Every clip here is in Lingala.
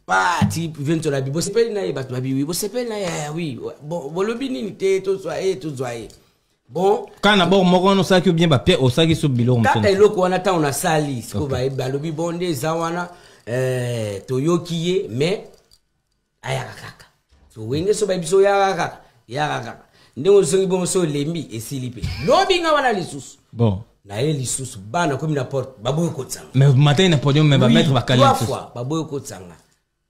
pas type vient sur la bible sepeli na ye bato ba bibi bo sepeli na ye oui bon bolobi nini te to zoye bon quand d'abord moko no saki bien ba pierre osaki so biloko mso kaka eloko wana ta on a sali siko ba balobi bonde za wana toyoki ye mais ayaka kaka so wenge so ba biso ya kaka ndenge songi bon so lembi esilipe lobi nga wana lisusu bon na ye lisusu bana comme na porte baboyo ko tsanga mais matin na podium mais ba mettre ba kali trois fois baboyo ko tsanga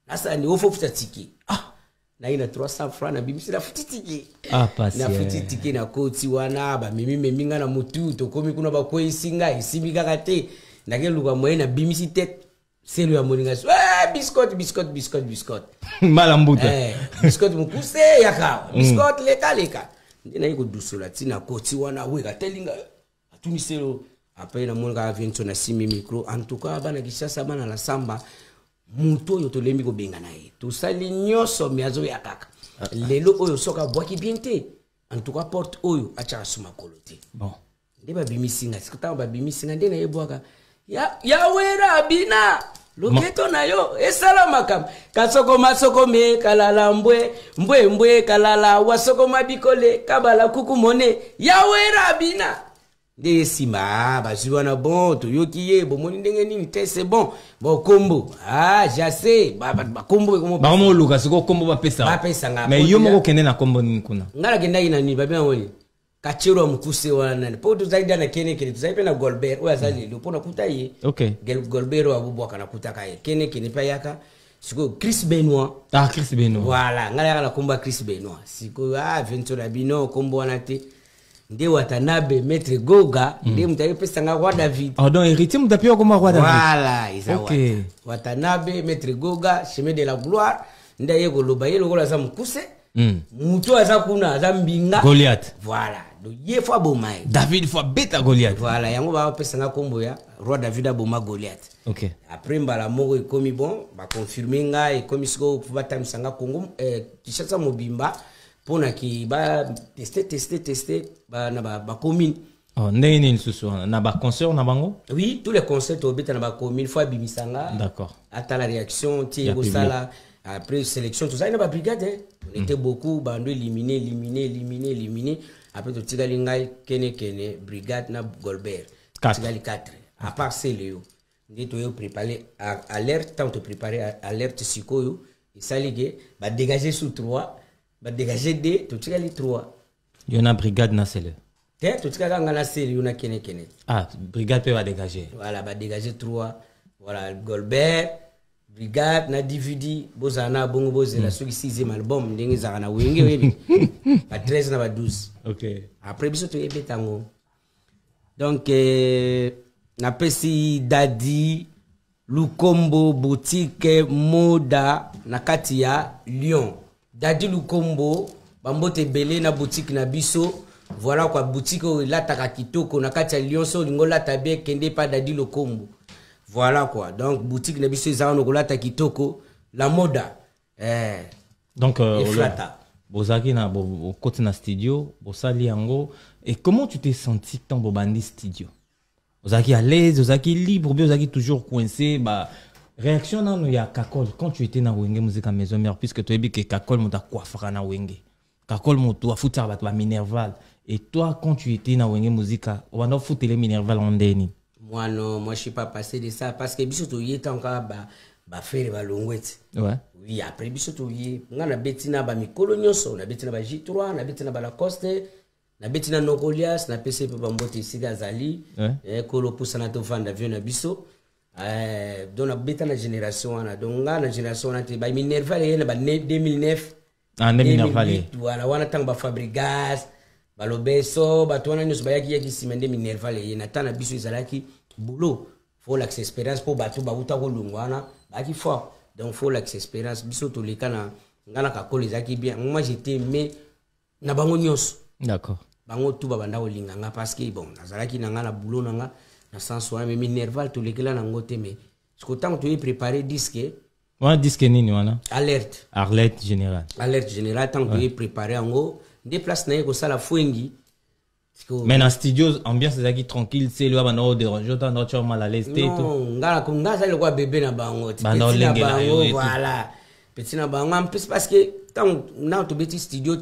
nasa ni ofo futa tiki na ina 300 francs na bimisi na futi tiki pasi na futi tiki na koti wana ba mimi nga na mutu to komi kuna ba ko isinga isimi kaka te na ke luka moye na bimisi tête c'est lui a moninga biscotte malambuta biscotte mukuse yaka biscotte leka ndina yiko dusula tina koti wana weka telinga tuniselo après na monga aviento na simi micro en tout cas bana kisasa bana la samba muto yo to lembi ko benga na ye to sali nyoso miazo ya kaka lelo oyo soka boaki biente en tout cas porte oyo acha suma kolote bon ndeba bimisinga sikata ba bimisinga ndena ye boaka ya wera bina loketo na yo esala makam kasoko masoko me kalala mbwe kalala wasoko mabikole kabala kukumone ya wera bina de sima baziwana bon to yokiye bomoni ndenge nini te c'est bon kombo je sais ba kombo comme ba mo luka siko kombo ba pesa mais yo moko kende na kombo nini kuna ngala kenda ina ni babia woni kachero mukuse wana po to zaida na kene tuzaipe na Golbert o azali le pona kutaye okay Golbert abubo kana kutaka ye kene pa yaka siko Chris Benoit Chris Benoit voilà ngala kana komba Chris Benoit siko ventura bino kombo wana te nde Watanabe maître Goga nde mutaye pesa nga roi David donc héritier mutapia comme roi David voilà isa Watanabe maître Goga chemin de la gloire nda ye ko loba ye lokola za mukuse muto aza kuna aza mbinga Goliath voilà do ye fois bomai David fois beta Goliath voilà yango ba pesa nga kombo ya roi David aboma Goliath OK après mbala moko ekomi bon ba confirmer nga ekomi siko ba tamsanga Kongo kishasa mobimba pona ki ba tester ba na ba commune ndeni nsusu na ba concert na bango oui tous les concerts obeta na ba commune fois bimisanga d'accord ata la réaction ti ko sala après sélection tout ça il y a brigade on était beaucoup bando éliminé après tout tigali ngai kene brigade na Golbert tigali 4 à part c'est Léo ndi to yo préparer alerte tant te préparer alerte sikoyo et ça ligue ba dégager sous 3 ba dégager 2 to tigali 3 yona brigade na sele te to tigali ngana sele yona kene brigade peut va dégager voilà ba dégager 3 voilà Golbert brigade na DVD bozana bongo bozela soki 6e album ndenge zaka na wenge webi ba 13 na ba 12 OK après biso to ebetango donc na pesi Dadi Lukombo boutique moda na kati ya Lyon Dadi Lukombo bambote belé na boutique na biso voilà quoi boutique o lataka kitoko na kati ya Lyon so lingola tabe kende pa Dadi Lukombo. Voilà quoi. Donc, boutique na biso ezana kolata kitoko la moda. Donc, bozaki na côté na studio, bosali yango. Et comment tu t'es senti quand bobandi studio? Bozaki à l'aise, bozaki libre, bozaki toujours coincé. Bah, réaction dans nous, il y a Kakol. Quand tu étais dans Wenge Musique à Maison Mère, puisque tu as dit que Kakol m'a coiffé na Wenge. Kakol m'a tout foutu à la Minerval. Et toi, quand tu étais dans Wenge Musique, on va foutre les Minerval en déni. Moi non, moi je suis pas passé de ça parce que biso to yeta encore ba faire ba longwet. Ouais. Oui, après biso to yé, ngana betina ba mikolo nyonso, na betina ba J3, na betina ba Lacoste, na betina Nokolias, na PC pa mbote siga zali, kolo pusana to vanda vieux na biso. Donc na beta na génération wana, donc na génération wana te ba Minerval yé na ba 2009. Ah, 2009 voilà, wana tang ba Fabregas, ba Lobeso, ba tona nyos ba yaki simende Minerval yé na tana biso izalaki boulot. Faut l'expérience pour battre ba uta ko lungwana, ba ki fort. Donc faut l'expérience biso to lekana ngana ka kolezaki bien. Moi j'étais mais na bango nyos. D'accord. Bango tout ba banda olinga nga parce que bon, nazalaki na ngana boulot na na sens wana mais Minerval to lekela na ngote mais ce que tant tu es préparé disque. Ouais, disque nini wana? Alerte. Alerte générale. Alerte générale tant tu es préparé ngo des places na ko sala fwengi. Mais dans le studio, ambiance c'est tranquille, c'est le bano dérange, autant tu as mal à l'aise non, ngala comme ngala le quoi bébé na bango, petit na bango, voilà. Petit na bango, en plus parce que quand on a un petit studio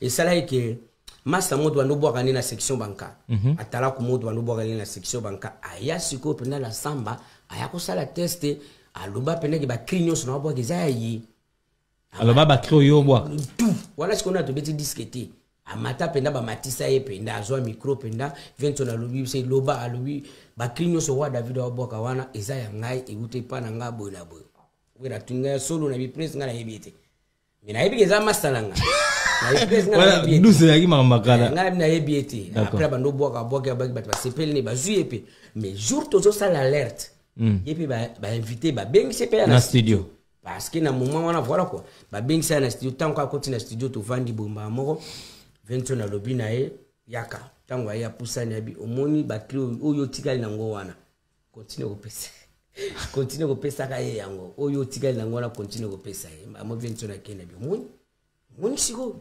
et ça là que Massa mo doit nous boire dans la section banca. Atala ko mo doit nous boire dans la section banca. Aya siko pena la samba, aya ko sala tester, aloba pena ke ba clignon sur na boire ke zayi. Aloba ba crio yo boire. Tout. Voilà ce qu'on a de petit disqueté. Amata penda ba matisa ye penda azwa micro penda vento na lobi c'est loba alobi ba clignon sur wa David wa boka wana ezaya ngai ekute pa na nga boy na boy. Wera tunga solo na bi prince nga na yebite. Mina yebike za masalanga. Voilà, nous c'est qui m'a makala. Après ba no boka boka ba ba sepel ni ba zuyepe. Mais jour tozo ça l'alerte. Yepi ba invité ba bengi sepe na studio. Parce que na moment wana voilà quoi. Ba bengi ça na studio tant qu'on continue na studio to vandi bomba moko. Vento na lobi na e yaka. Tango ya pusani abi omoni ba krio oyo tikali na ngo wana. Continue ko pesa. Continue ko pesa ka ye yango. Oyo tikali na ngo wana continue ko pesa e. Amo vento na kena bi omoni. Omoni siko.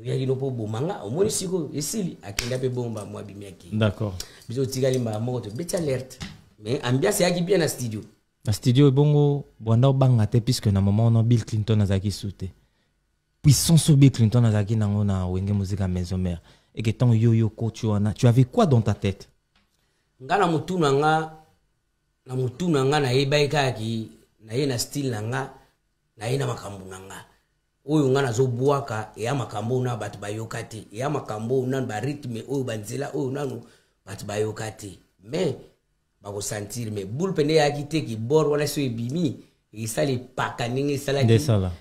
Yaki no po bomanga omoni siko esili akenda pe bomba mwa bimiaki. D'accord. Biso tikali mba moko to beti alerte. Mais ambiance yaki bien na studio. Na studio bongo bwanda banga te puisque na moment on Bill Clinton azaki souté. Puissance Bill Clinton azaki nango na wenge musique à maison mère. Et que tant yo coach tu avais quoi dans ta tête? Ngana mutu nanga na yebaika ki na ye na style nanga na ye na makambu nanga. Oyo ngana zo buaka ya makambo na batu bayokati ya makambo na ba rythme oyo banzela oyo nanu batu bayokati mais bako sentir mais boule pene ya kite ki bor wala so ebimi isali paka ningi sala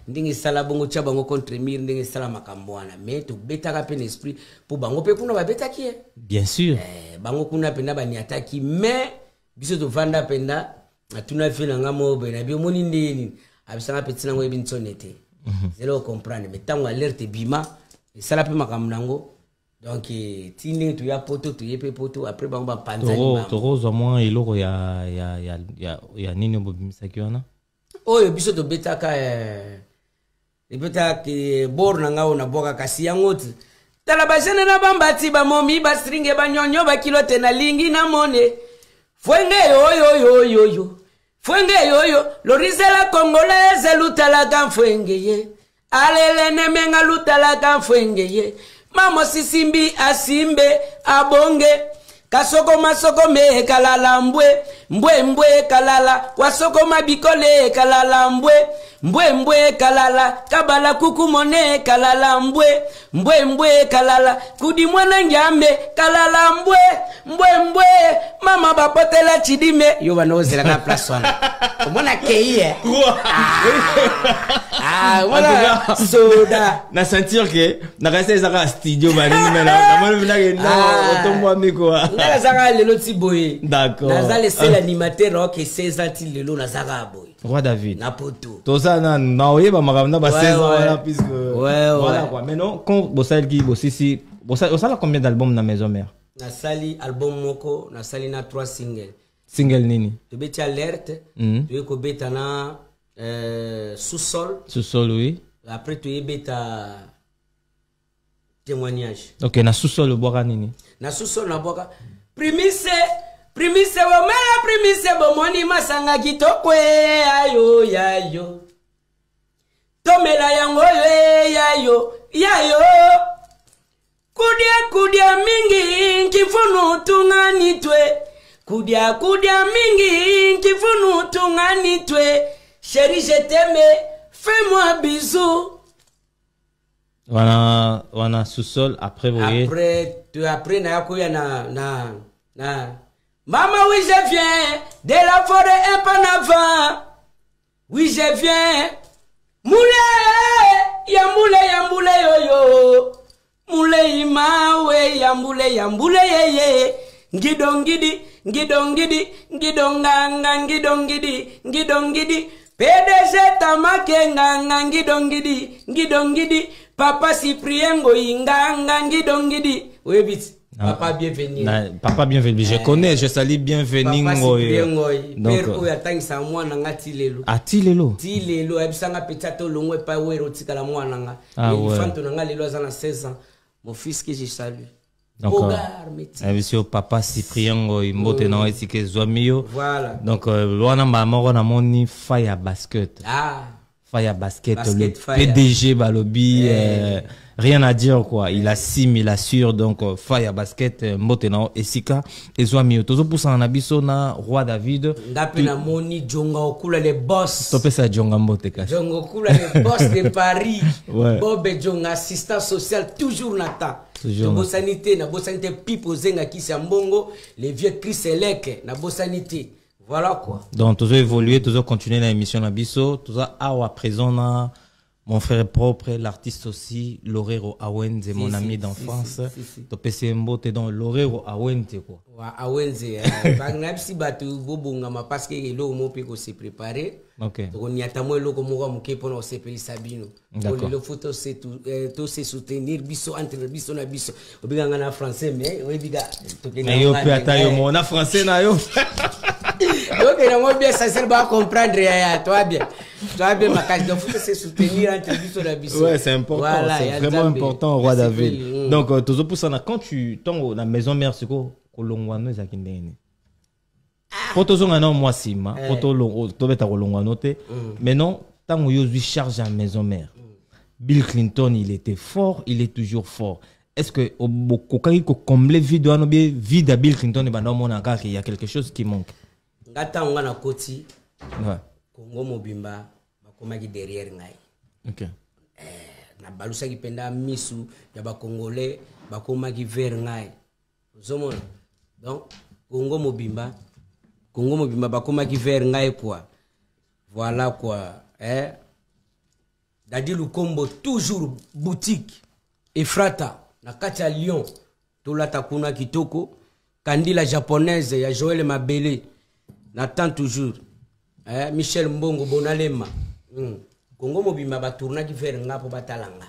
ndingi sala bongo cha bango contre mir ndingi sala makambo wana mais to beta ka pen esprit pour bango pe kuna ba beta ki bien sûr bango kuna penda ba ni ataki mais biso to vanda penda atuna fina ngamo be na bi moni ndini abisanga petina ngo ebintsonete. Zéro comprendre mais tant alerte bima et ça la peut makamnango donc tini tu ya poto tu yepe poto après ba ba panzani toro zo moins iloko ya nini obimisa kiona oyo biso to betaka beta ke bor nanga ona boka kasi yangote tala bajene na bambati ba momi ba stringe ba nyonyo ba kilote na lingi na mone fwenge yo Fwenge yoyo, lorizela congolaise lutala kan fwenge ye. Alele nemenga lutala kan fwenge ye. Mamo sisimbi asimbe abonge. Kasoko masoko me kalala mbwe kalala. Wasoko mabikole kalala mbwe kalala. Kabala kuku mone kalala mbwe kalala. Kudi mwana ngyambe kalala mbwe mama bapotela chidime yo banozela na place wana omona keiye voilà soda na sentir que na rester za studio bani na mona vina que na otombo miko na zaka lelo tiboye d'accord na za laisser l'animateur rock et 16 ans til lelo na zaka boy Roi David na poto to ça na oyeba makamna ba 16 ans là puisque voilà quoi mais non quand bosal qui bosisi bosala combien d'albums na maison mère na sali album moko na sali na 3 single nini to beti alerte to ko beta na sous-sol oui après to beta témoignage OK na sous-sol boka nini na sous-sol na boka primise wa mala primise bomoni masanga kitoko ayo tomela yango yayo kudia mingi nkifunu tungani twe kudia mingi nkifunu tungani twe chérie je t'aime fais-moi bisou wana sous-sol après vous voyez après na yakoya na maman oui je viens de la forêt un peu en avant oui je viens moule yo Mule mawe yambule yeye ngidongidi PDG tamake nganga ngidongidi papa Cypriengo inganga ngidongidi oui vite papa bienvenue papa bienvenue je connais je salue bienvenue donc oya tangisa mwana ngati lelo tilelo abisanga petato longwe pa wero tikala mwana nga elefanto nga lelo azana 16 ans mon fils que je salue Donc, monsieur Papa Cyprien, il m'a non que Zoamio. Voilà. Donc, loana mama na moni Fire Basket. Ah. Fire Basket, le PDG Balobi, rien à dire quoi. Il assume, il assure. Donc, Fire Basket, Motena, Esika, et Zoamio. Tozo pour ça en abisso na Roi David. Ndape na moni Djonga Okula les boss. Topé ça Djonga Mboteka. Djonga Okula les boss de Paris. Ouais. Bob Djonga, assistant social, toujours Nata. Toujours. Na bosanité, na bosanité pipo zenga kisi mbongo, les vieux Chris Elek, na bosanité. Voilà quoi. Donc, toujours évoluer, toujours continuer l'émission Nabiso. Toujours à présent, mon frère propre, l'artiste aussi, Lorero Awenze, mon ami d'enfance. Tu peux se mboter dans Lorero Awenze quoi. Awenze, si batu bobonga parce que le mot peut se préparer. Ok. On y a tamo le comme moi mon pour on s'appelle Sabino. Le photo c'est tout se soutenir biso entre biso na biso. Obiga na français mais obiga. Mais yo peut atayo mon na français na yo. Donc, on va bien ça va comprendre. Toi bien, ma case de foot, c'est soutenir entre biso na biso. Ouais, c'est important. Voilà, c'est vraiment important, Roi David. Donc, toujours pour ça, quand tu tombes dans la maison mère, c'est quoi? Kolongwano ezakindeni. Poto zonga non moi sima, poto to beta kolongwano te. Mais non, tant que yo charge à maison mère. Bill Clinton, il était fort, il est toujours fort. Est-ce que au kokaki ko combler vide ou bien vide à Bill Clinton et bandon mon encore il y a quelque chose qui manque. Ngata on na koti. Ouais. Kongo mobimba bakomaki derrière ngai. OK. Na balusa ki penda misu ya ba congolais bakomaki vers ngai. Zomona. Donc Kongo mobimba bakomaki vers ngai quoi. Voilà quoi. Dadi Lukombo toujours boutique Efrata na kati ya Lyon. Tolata kuna kitoko. Kandila japonaise ya Joël Mabele. N'attend toujours. Michel Mbongo Bonalema. Kongo mobima ba tourna ki faire nga po batalanga.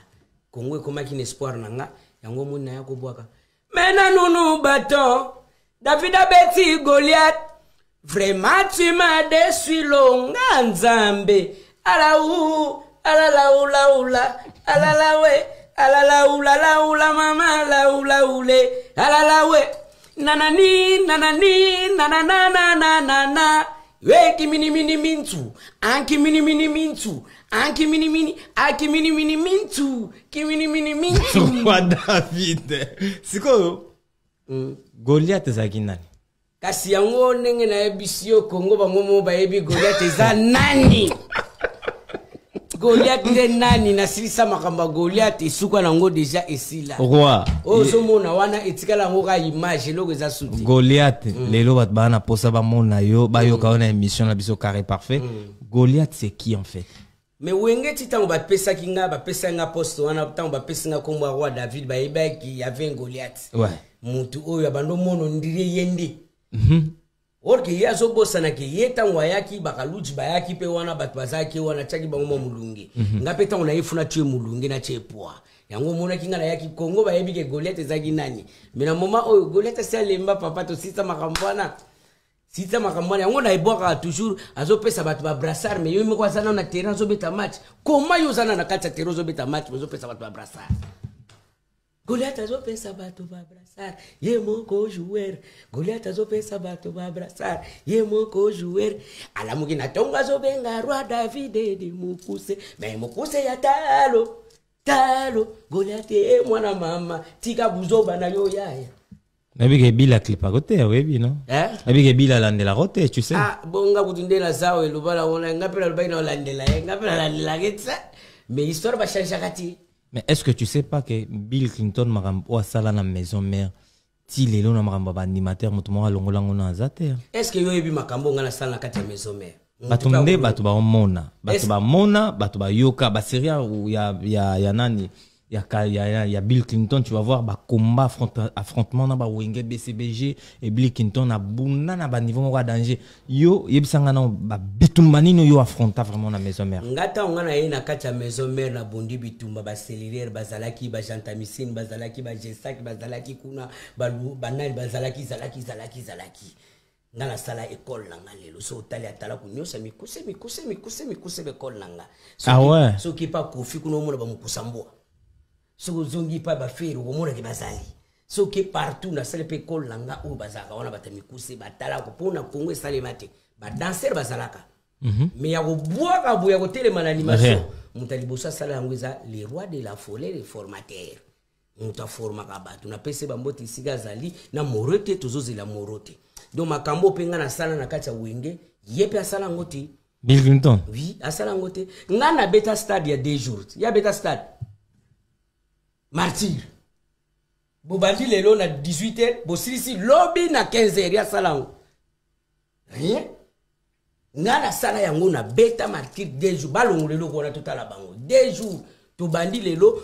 Kongo koma ki espoir nanga yango mona ya ko bwaka. Mena nunu baton. David Abeti Goliath. Vraiment tu m'as déçu longa nzambe. Alaou, alalaou laoula, alalawe, alalaou la mama laoulaoule, alalawe. Nanani, nanani, nananana, we mini mintu, anki mini mintu, anki mini, aki mini mintu, mini mintu. Roi David. C'est quoi? Goliath ezaki nani? Kasi yango ndenge na ebisio Kongo bango ba yebi Goliath eza nani? Goliath de nani na silisa makamba Goliath isuka nango déjà esila. Roi. Ozo mona wana etikala ngo ka image loko za suti. Goliath lelo bat bana posa ba mona yo ba yo ka ona émission na biso carré parfait. Goliath c'est qui en fait? Mais wenge titango ba pesa kinga ba pesa nga poste wana tango ba pesa nga kombo Roi David ba yeba ki y avait un Goliath. Ouais. Mutu oyo abando mono ndire yende. Orke yazo bosa na ke yeta ngwayaki bakaluji bayaki pe wana batu bazaki wana chaki bango mulungi. Ngapeta ona ifuna tue mulungi na chepwa. Yango mona kinga na yaki Kongo bayebi ke Goliath ezaki nani. Mena moma oyo Goliath salemba papa to sita makambwana. Sita makambwana yango na ibwaka toujours azopesa batu ba brassard mais yo meko sana na terrain zo beta match. Koma yo sana na kati terrain zo beta match zo pesa batu ba brassard. Goliath azopesa batu ba brassard. Ye moko joueur. Goliath azopesa batu ba brassard. Ye moko joueur. Alamuki na tonga zo benga Roi David de mukuse. Mais mukuse ya talo. Talo. Goliath e mwana mama. Tika buzoba na yo yaya. Nabi ke bila clip à côté, oui, non? Nabi ke bila landela côté, tu sais? Ah, bonga kutundela sawe lubala wona ngapela lubaina landela, ngapela landela getsa. Mais histoire va changer kati. Mais est-ce que tu sais pas que Bill Clinton marambo a sala na maison mère ti lelo na marambo ba animateur mutu mo alongola ngona azate? Est-ce que yo yebi makambo ngana sala na kati ya maison mère? Batumde batu ba mona, batu ba mona, batu ba yoka, ba seria ou ya nani? Il y a Bill Clinton, tu vas voir, bah, combat, affrontement, na ba Wenge BCBG, et Bill Clinton, na bouna, na ba niveau, na danger. Yo, yebisanga na, ba bitumbani, no yo affronta vraiment na maison mère. Ngata, on a na kacha maison mère, na bondi bitumba, ba cellulaire, ba zalaki, ba jantamicine, ba zalaki, ba jesak, ba zalaki, kuna, ba banal, ba zalaki. Ngana sala école nanga lelo, so tali atala kunyosa, mikuse, école nanga. Ah ouais? So qui pas kofi, kuno mona ba mukusambwa. So zongi pa ba fero omona ke bazali soki partout na sale pe kol langa o bazaka wana batamikuse batala ko pona Congo sale mate ba danser bazalaka mais ya ko boaka boya ko telema na animation mutali bossa sala ngweza les rois de la folie les formateurs muta forma ka batu na pese bamboti siga zali na morote tozozi la morote donc makambo penga na sala na kacha wenge yepe asala ngoti Bill Clinton. Oui, asala ngoti ngana beta stade ya 2 jours ya beta stade martyr bobandi lelo na 18h bosirisi lobby na 15h ya salango rien ngana sala yango na beta martyr 2 jours balongo lelo ko na totala bango 2 jours to bandi lelo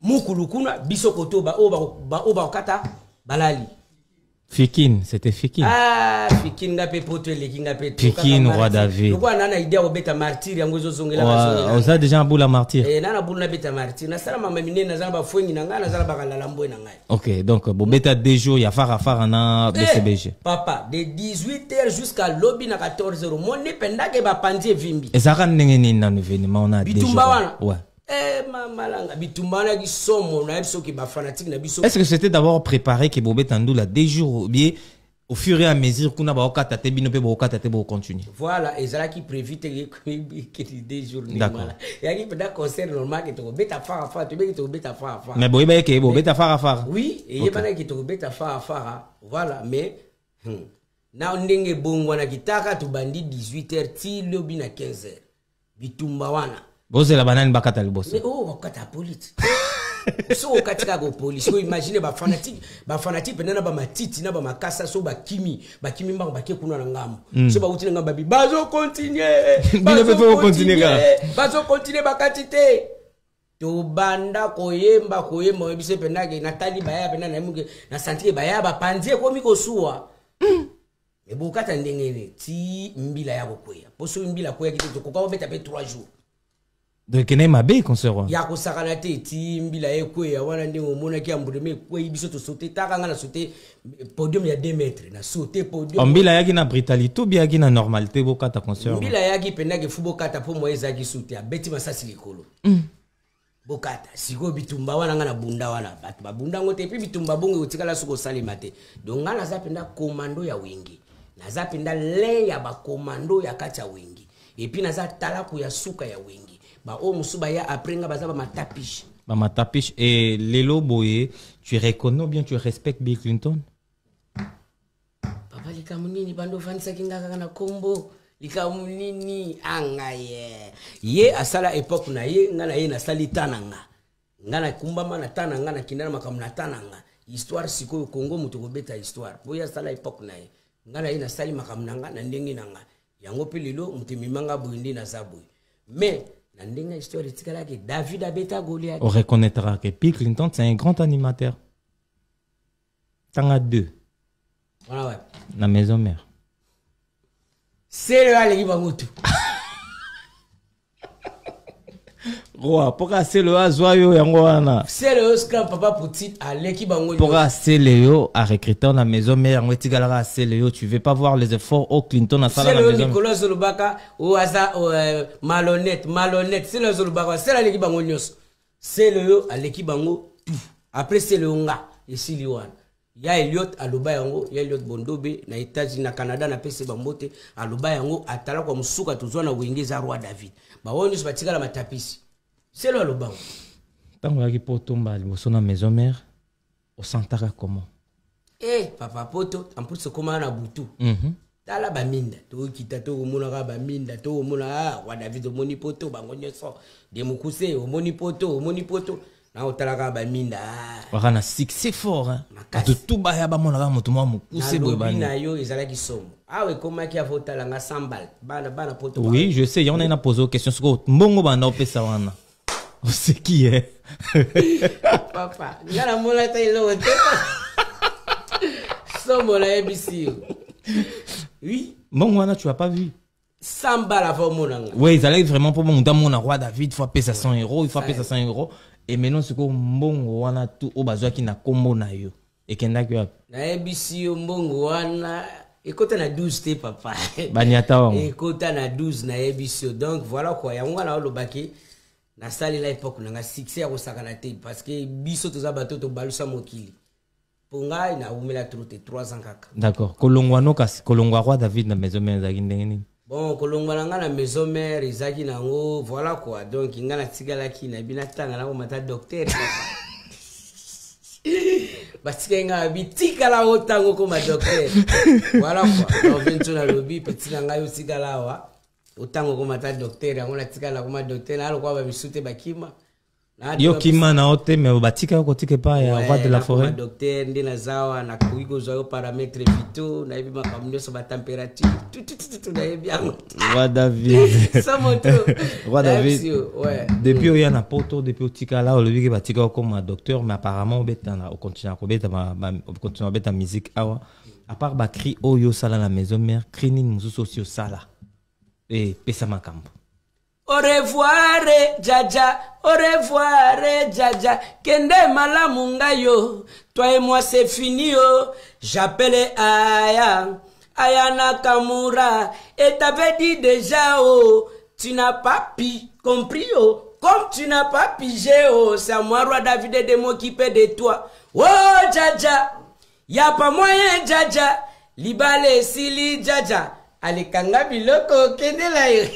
mukulu kuna biso kotoba oba kata balali Fikine, c'était Fikine. Ah, Fikine ngape poto eleki ngape to Fikine roi David. Pourquoi nana idée o beta martyr yango zozongela basongela. On a déjà un boule à martyr. Nana boule na beta martyr. Na sala mama mine na zamba fwengi na ngana zala bakalala mbwe na ngai. OK, donc bon beta 2 jours ya fara na BCBG. Papa, de 18h jusqu'à lobby na 14h. Moni pendake ba pandie vimbi. Et ça ran nini na événement on a 2 jours. Bitumba wana. Ouais. Malanga bitumbana ki somo na biso ki ba fanatique na biso. Est-ce que c'était d'abord préparé que Bobé Tandoula des jours bien au fur et à mesure qu'on a ba okata te bino pe ba okata te ba continuer. Voilà, ezala ki prévite que des jours d'accord. Ya ki peda concert normal que to beta fara to be to beta fara. Mais Bobé ba ke Bobé ta fara. Oui, et yebana ki to beta fara. Voilà, mais na ndenge bongo na kitaka to bandi 18h ti lobi na 15h. Bitumba wana. Bose la banane bakata le boss. Mais oh, wakata police. So katika go police. So imagine ba fanatique pendana ba matiti na ba makasa so ba kimi mbango ba ke kuna na ngamu. So ba uti na ngamba bi bazo continuer. Bazo continuer bakati te. To banda koyemba bise pendage na tali baya pendana na muke na santike baya ba panzie komi ko suwa. Mais bokata ndengene ti mbila ya kokwea. Poso mbila koya kiti to koka beta pe 3 jours. Donc kene mabe concert. Ya ko sakana te ti mbila ekwe ya wana ndingo mona ki ambudeme kwe biso to sauter taka ngana sauter podium ya 2 mètres na sauter podium. Mbila yaki na brutalité bien yaki na normalité bokata concert. Mbila yaki pendake fubo kata po moyeza ki sauter beti masasi likolo. Bokata siko bitumba wana ngana bunda wana batu babunda ngote puis bitumba bongo otikala suko salima te. Donc ngana zapenda commando ya wingi. Na zapenda le ya ba commando ya kacha wingi. Et puis naza talaku ya suka ya wingi. Ba o musuba ya après nga bazaba matapiche. Ba matapiche et Lelo Boye, tu reconnais bien, tu respectes Bill Clinton? Papa likamunini bando fanisa kinga kana kombo likamunini anga ye asala époque na ye ngana ye na sali tananga ngana kumbama na tananga na kindana makamuna tananga histoire siko Congo muto ko beta histoire boya sala époque na ye ngana ye na sali makamuna na ndenge nanga yango pe lelo mutimimanga boyindi na zaboy mais David Abeta Goliath. On reconnaîtra que Bill Clinton, c'est un grand animateur. T'en as 2. Voilà, ouais. La maison mère. C'est le Alegi Bangotu. Roi, pourquoi c'est le Azoyo Yangoana? C'est le Oscar Papa Poutit à l'équipe Bangotu. Pourquoi c'est Léo à recruter la maison mère? On est c'est Léo. Tu veux pas voir les efforts au Clinton à ça la maison. C'est le Nicolas Zolubaka ou Aza malhonnête. C'est le Zolubaka. C'est l'équipe Bangonios. C'est le à l'équipe Bango. Après c'est le Nga. Ici Liwan. Il y a Elliot à Lubayango, il y a Elliot Bondobe, na États-Unis, na Canada, na PC Bambote, à Lubayango, à Tala kwa Musuka, tuzwa na Wengeza Roi David. Ba woni se batika la matapisi. C'est le Lubango. Tant que pour tomber, au son la maison mère, au santara comment? Papa Poto, en plus c'est comment na butu. Tala ba minda, to kita to mona ba minda, to mona Roi David o moni poto bango nyoso. De mukuse o moni poto. Na otalaka ba minda. Wakana succès fort hein. De tout baya ba mona ga mutu mo mukuse boy bani. Na yo ezala ki somo. Awe koma ki avotala nga 100 balles. Bana poto. Oui, je sais, il y en a posé question sur mbongo bana opesa wana. C'est qui est? Papa, ngala mola tailo te. Somo la ABC. Oui. Mbongo wana tu as pas vu? 100 balles avant mon anga. Oui, ils allaient vraiment pour mon mon roi David, il faut payer 100 €, il faut payer 100 €. Et maintenant c'est quoi mbongo wana tout au bazwa ki na kombo na yo. Et kenda ki wapi? Na ABC mbongo wana ekota na 12 te papa. Banyata wango. Ekota na 12 na ABC. Donc voilà quoi, ya ngwana lo baki na sali la époque na succès ya kosaka na te parce que biso toza bato to balusa mokili. pour ngai na umela troute 3 ans kaka. D'accord. Kolongwa no kasi kolongwa Roi David na maison mère ezaki ndenge nini? Bon, kolongwa na nga na maison mère ezaki nango voilà quoi. Donc nga na tikalaki na bina tanga na mata docteur. Batika nga bitikala otango ko ma docteur. Voilà quoi. Donc vento na lobby petit na nga yo tikala wa. Otango ko mata docteur yango na tikala ko ma docteur na aloko ba misute bakima. Yo kima na ote me batika ko tike pa ya Roi de la forêt. Docteur ndina zawa na kuiko zo paramètres vitaux na yebi makambo so ba température tout na yebi yango. Roi David. Ça moto. Roi David. Ouais. Depuis oya na poto depuis otika là o lebi ke batika ko ma docteur mais apparemment beta na o continue ko beta o continue beta musique awa. À part ba cri oyo sala la maison mère, cri nini mususu aussi sala. Et pesa makambo. Au revoir, Jaja. Au revoir, Jaja. Kende malamunga yo. Toi et moi, c'est fini, oh. J'appelle Aya. Aya Nakamura. Et t'avais dit déjà, oh. Tu n'as pas compris, oh. Comme tu n'as pas pigé, oh. C'est à moi, Roi David, de m'occuper de toi. Oh, Jaja. Y'a pas moyen, Jaja. Libale, Sili, Jaja. Alikanga biloko, kende la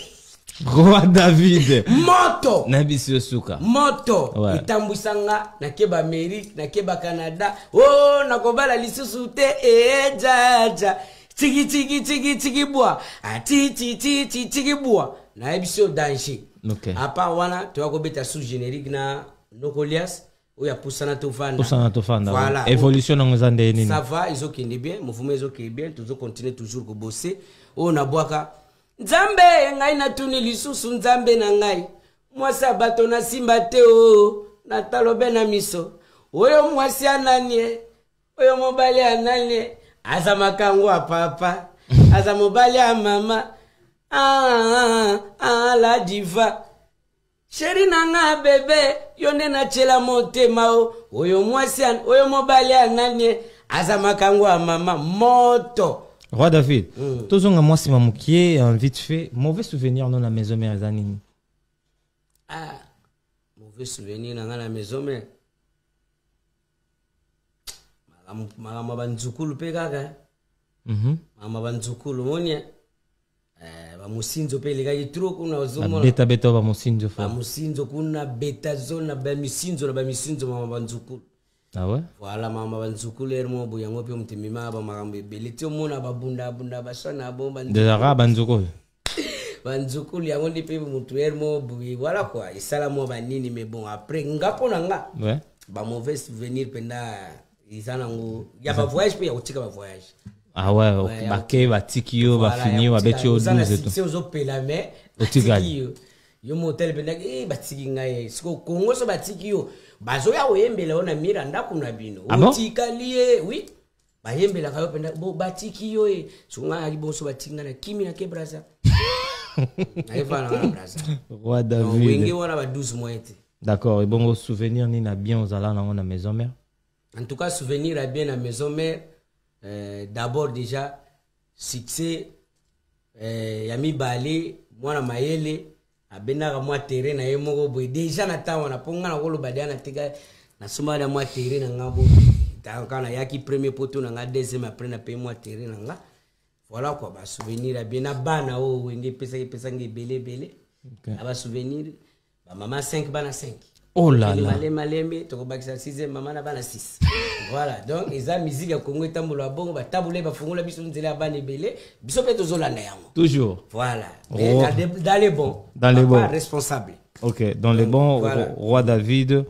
Roi David. Moto. Nabisi Suka. Moto. Ouais. Itambusanga nakeba Amérique, nakeba Canada. Oh, nakobala lisusu te jaja. Tigi tigi tigi tigi bois. Ati titi titi tigi bois. Na ebiso danger. OK. À part wana, tu vas kobeta sous générique na Nokolias. Oya pusana tofanda. Pusana tofanda. Voilà. Évolution na ngozande nini. Ça va, ils ont kende bien, mouvement ils ont kende bien, toujours continuer toujours ko bosser. Oh na boaka. Nzambe ngai natuni lisusu nzambe na ngai. Mwasa bato na simba te o na talobe na miso. Oyo mwasi ananie. Oyo mobali ananie. Aza makango a papa. Aza mobali a mama. La diva. Chéri nanga bébé, yonde na chela motema o. Oyo mwasi oyo mobali ananie. Aza makango a mama moto. Roi David, tozonga mwasi mamukie vite fait, mauvais souvenir dans la maison mère zanini. Ah, mauvais souvenir dans la maison mère. Mama banzukulu pe kaka. Mama banzukulu monia. Ba musinzo pe leka trop kuna ozomona. Beta beta ba musinzo fa. Ba musinzo kuna beta zona ba misinzo na ba misinzo mama banzukulu. Ah ouais? Voilà, maman banzukulu ermo bo yango pe mtemima ba makambe belete mona ba bunda bunda ba sona bomba. Des arabes banzukulu. Banzukulu yango ndi pe mutu ermo bo voilà quoi, et ça la mo ba nini mais bon après ngapo nanga. Ouais. Ba mauvais souvenir penda izana ngo ya ba voyage pe ya utika ba voyage. Ah ouais, ba tikio ba fini ba beti o 12 et tout. C'est aux opela mais tikio. Yo motel penda ba tiki ngai siko Congo so ba tikio. Bazoya oyembela ona miranda kuna bino. Otikalie, oui. Bayembela kayo penda bo batiki yo e. Sunga ali bonso batinga na kimi na ke braza. Na eva na braza. Roi David. Wenge wana ba 12 mois ete. D'accord, et bon souvenir ni na bien aux ala na maison mère. En tout cas souvenir à bien à maison mère. D'abord déjà succès yami balé mwana mayele abena moi terrain na yemoko boy déjà na tawa na ponga na kolo badia na tega na soma na moi terrain na ngabo kana yaki premier poteau na nga deuxième après na paye moi terrain na nga voilà quoi ba souvenir bien na bana o wenge pesa ngi belé aba souvenir ba maman 5 bana 5. Oh là là. Malembe to ko bakisa 6e maman na bana 6. Voilà donc eza musique ya Congo etambola bongo ba tabule ba fungola biso nzela bana belé biso pe tozolanda yango. Toujours. Voilà. Mais dans les bons. Dans les bons. Responsable. OK, dans les bons voilà. Roi David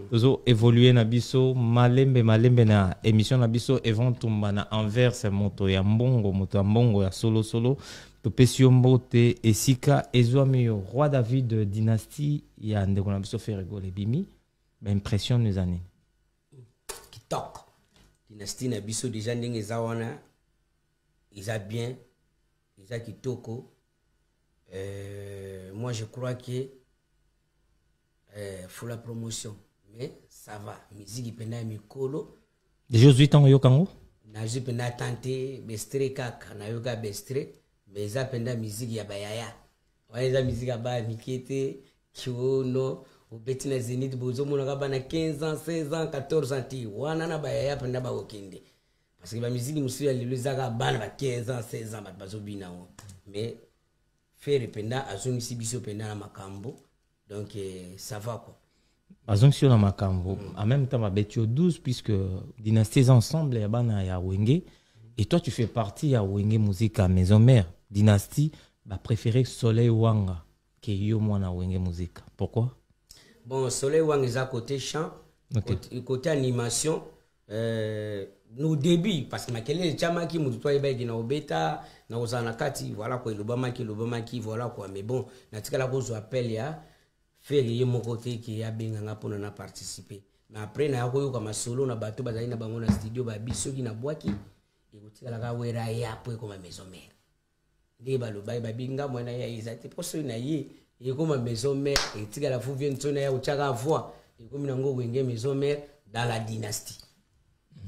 tozo évoluer na biso malembe na émission na biso eventumba na Anvers moto ya mbongo ya solo to pesiombo te esika ezwami Roi David dynastie ya ndeko na biso ferego le bimi ba impression nous années kitoko dynastie na biso déjà ndenge za wana isa bien isa kitoko moi je crois que faut la promotion mais ça va musique pena mikolo de Josué tango yokango na je pena tenter bestre kaka na yoga bestre mais ça penda musique ya bayaya ouais ça musique ya ba mikete kiono au betina Zénith bozo mona bana 15 ans 16 ans 14 ans ti wana na ba ya penda ba okende parce que ba musique musuya lelezaka bana ba 15 ans 16 ans bazo bina o mais faire penda azongisi biso penda na makambo donc ça va quoi azongisi na makambo en même temps ba betio 12 puisque dynasties ensemble ya bana ya Wenge et toi tu fais partie ya Wenge musique à maison mère dynastie ba préféré Soleil Wanga que yo mwana Wenge musique pourquoi? Bon, Soleil Wanga côté chant, côté animation, nos débuts, parce que ma kele chama qui m'a dit na obeta, na ozanakati, voilà quoi, l'obama qui, voilà quoi. Mais bon, na tika la cause appel ya, faire y mon côté qui a bien nga pour na participer. Mais après na yako comme solo na bateau bazali na bango na studio ba biso qui na boaki, et tika la ka wera ya pour comme maison mère. Ndi ba lo ba binga mwana ya izate poso na ye. Et comme ma maison mère, et tu la fou vient de sonner au Tchaga voix, et comme il y a une maison mère dans la dynastie.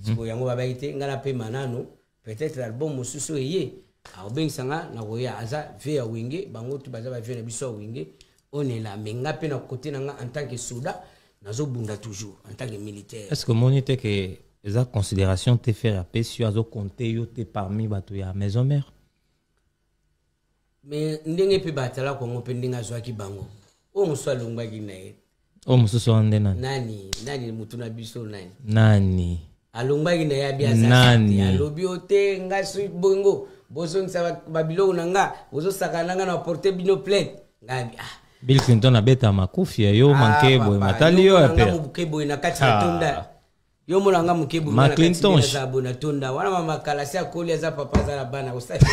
Si vous avez été, on a payé manano, peut-être l'album Moussou Soye, à Obeng Sanga, na Roya Aza, Vea Wenge, Bango Tubaza, Vea Bisso Wenge, on est là, mais on a payé notre côté en tant que soldat, nazo bunda toujours, en tant que militaire. Est-ce que mon était que les considérations te faire à paix sur azo compter yo te parmi batoya maison mère? Mais ndenge pe batala ko ngope ndinga zwaki bango o muswa lungba kinae o mususu ande nani mutuna biso nani alungba kinae abia nani alobi ote nga sui bongo bozo ngisa babilo nanga bozo sakananga na porter bino plainte ngabi Bill Clinton abeta makufi yo mankebo matali yo ape mukebo na kati ya tonda yo mulanga mukebo na Clinton na tonda wana mama kalasi akoli za papa za bana usati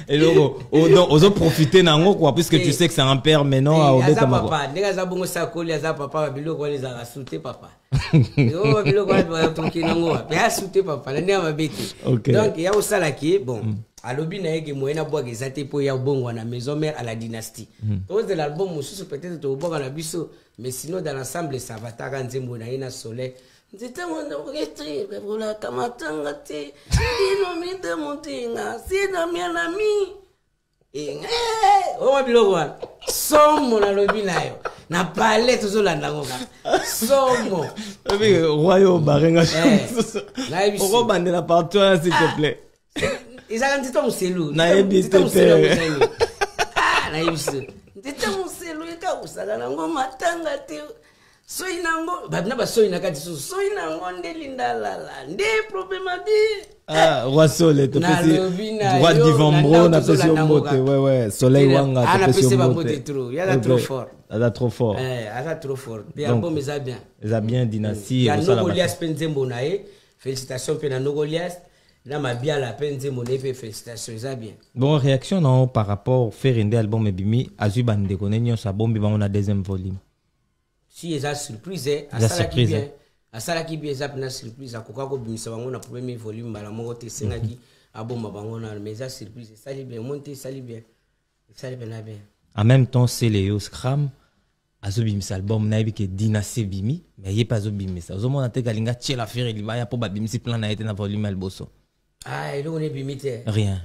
et logo ozo profiter nango quoi puisque tu sais que c'est un père maintenant à obeta mako papa ndega za bongo sa koli za papa babilo ko les a sauté papa yo babilo ko ba toki nango ba sauté papa la ndema beti donc ya osala ki bon alobi na yeke moyena bwa gezate po ya bongo na maison mère à la dynastie donc de l'album mususu peut-être to boka na biso mais sinon dans l'ensemble ça va ta nzembo na ina soleil nzita mwana oketri bebola kamatanga te dino mite montinga sina miana mi o biloko wana somo na lobi nayo na pale tozolanda ngo kaka somo royo barenga oko bandela partout s'il te plaît izaka ntito muselu na ebite pe na ibiso ntito muselu eka usala nango matanga te soy nango babna ba soy nakati soy nango ndelinda lala nde problème bi Wasole te pesi droit d'Ivambro na pesi mbote ouais Soleil Wanga te pesi mbote trop il y a trop fort trop fort trop fort bien album ça bien ça bien dynastie et ça Nogolias Penzembo nae félicitations pe na Nogolias là ma bien la Penzembo nae félicitations ça bien bon réaction non par rapport faire un album Bimi azu bande konenyo sa bombi ba on a deuxième volume. Si ils ont surprise, à ça qui bien, à ça qui bien, ça peut surprise. À quoi qu'on bimisa bango na premier volume, bala mongo te senagi, aboma bango na mais ça surprise, ça li bien, monter ça li bien, ça li bien. En même temps, c'est Léo Scram, azo bimisa album na ebi ke Dynastie bimi, mais yé pas azo bimisa. Ozo mona te galinga tche la faire il va ya po ba bimisi plan na été na volume alboso. Ah, il on est bimité. Rien.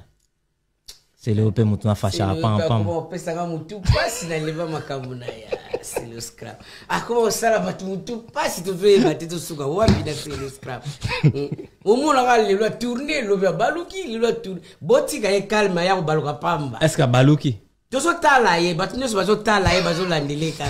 C'est le pe mutuna facha pam pam. Comment pesa nga mutu pasi na leva makambo na ya. C'est le scrap. Ah comment ça la batu mutu pasi to fe batete to suka wapi na c'est le scrap. Au mona ga le lwa tourner le baluki le lwa tourner. Boti ga calme ya ko baluka pamba. Est-ce que baluki? Tozo tala ye batu nyo bazo tala ye bazo landeleka.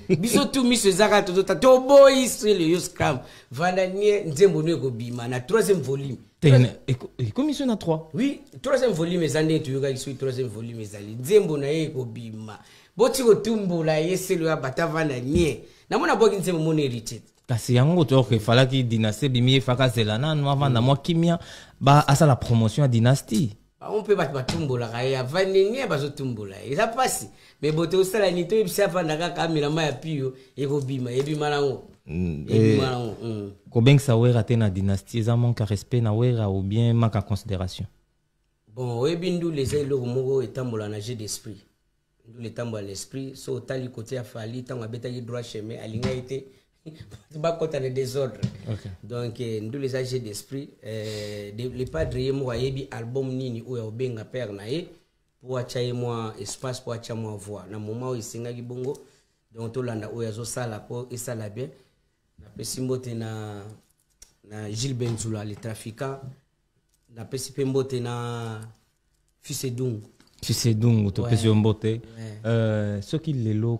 Biso tu miso zaka to boy c'est le scrap. Vandanie nzembo ne ko bima na 3e volume. Et commission à 3. Oui, 3e volume ezande tu yoga ici 3e volume ezali. Nzembo na ye ko bima. Boti ko tumbo la yese lo batavana nie. Na mona boki nzembo mon hérité. Kasi yango to que fala ki dynastie bimi faka zelana no avant na moi kimia ba asa la promotion à dynastie. On peut pas tumbo la kaya vanenie bazo tumbo la. Eza pasi. Mais bote osala ni to ibisa fanda ka kamera ma ya pio e ko bima e bima na ngo. Kobeng sa wera te na dynastie ça manque respect na wera ou bien manque considération. Bon, webindu les elo moko etambola na jeu d'esprit. Ndu le tambo à l'esprit so tali côté afali tango abeta ki droit chemin alinga été ba kota le désordre. Donc ndu les jeux d'esprit les padres yemo yebi album nini o ya obenga père na ye pour acha moi espace pour acha moi voix na moment où isinga ki bongo donc tolanda oyo azosala po esala bien. Napesi mbote na Gilles Benzula le trafiquant. Napesi pe mbote na Fils Edungu. Fils Edungu topesi mbote. Soki lelo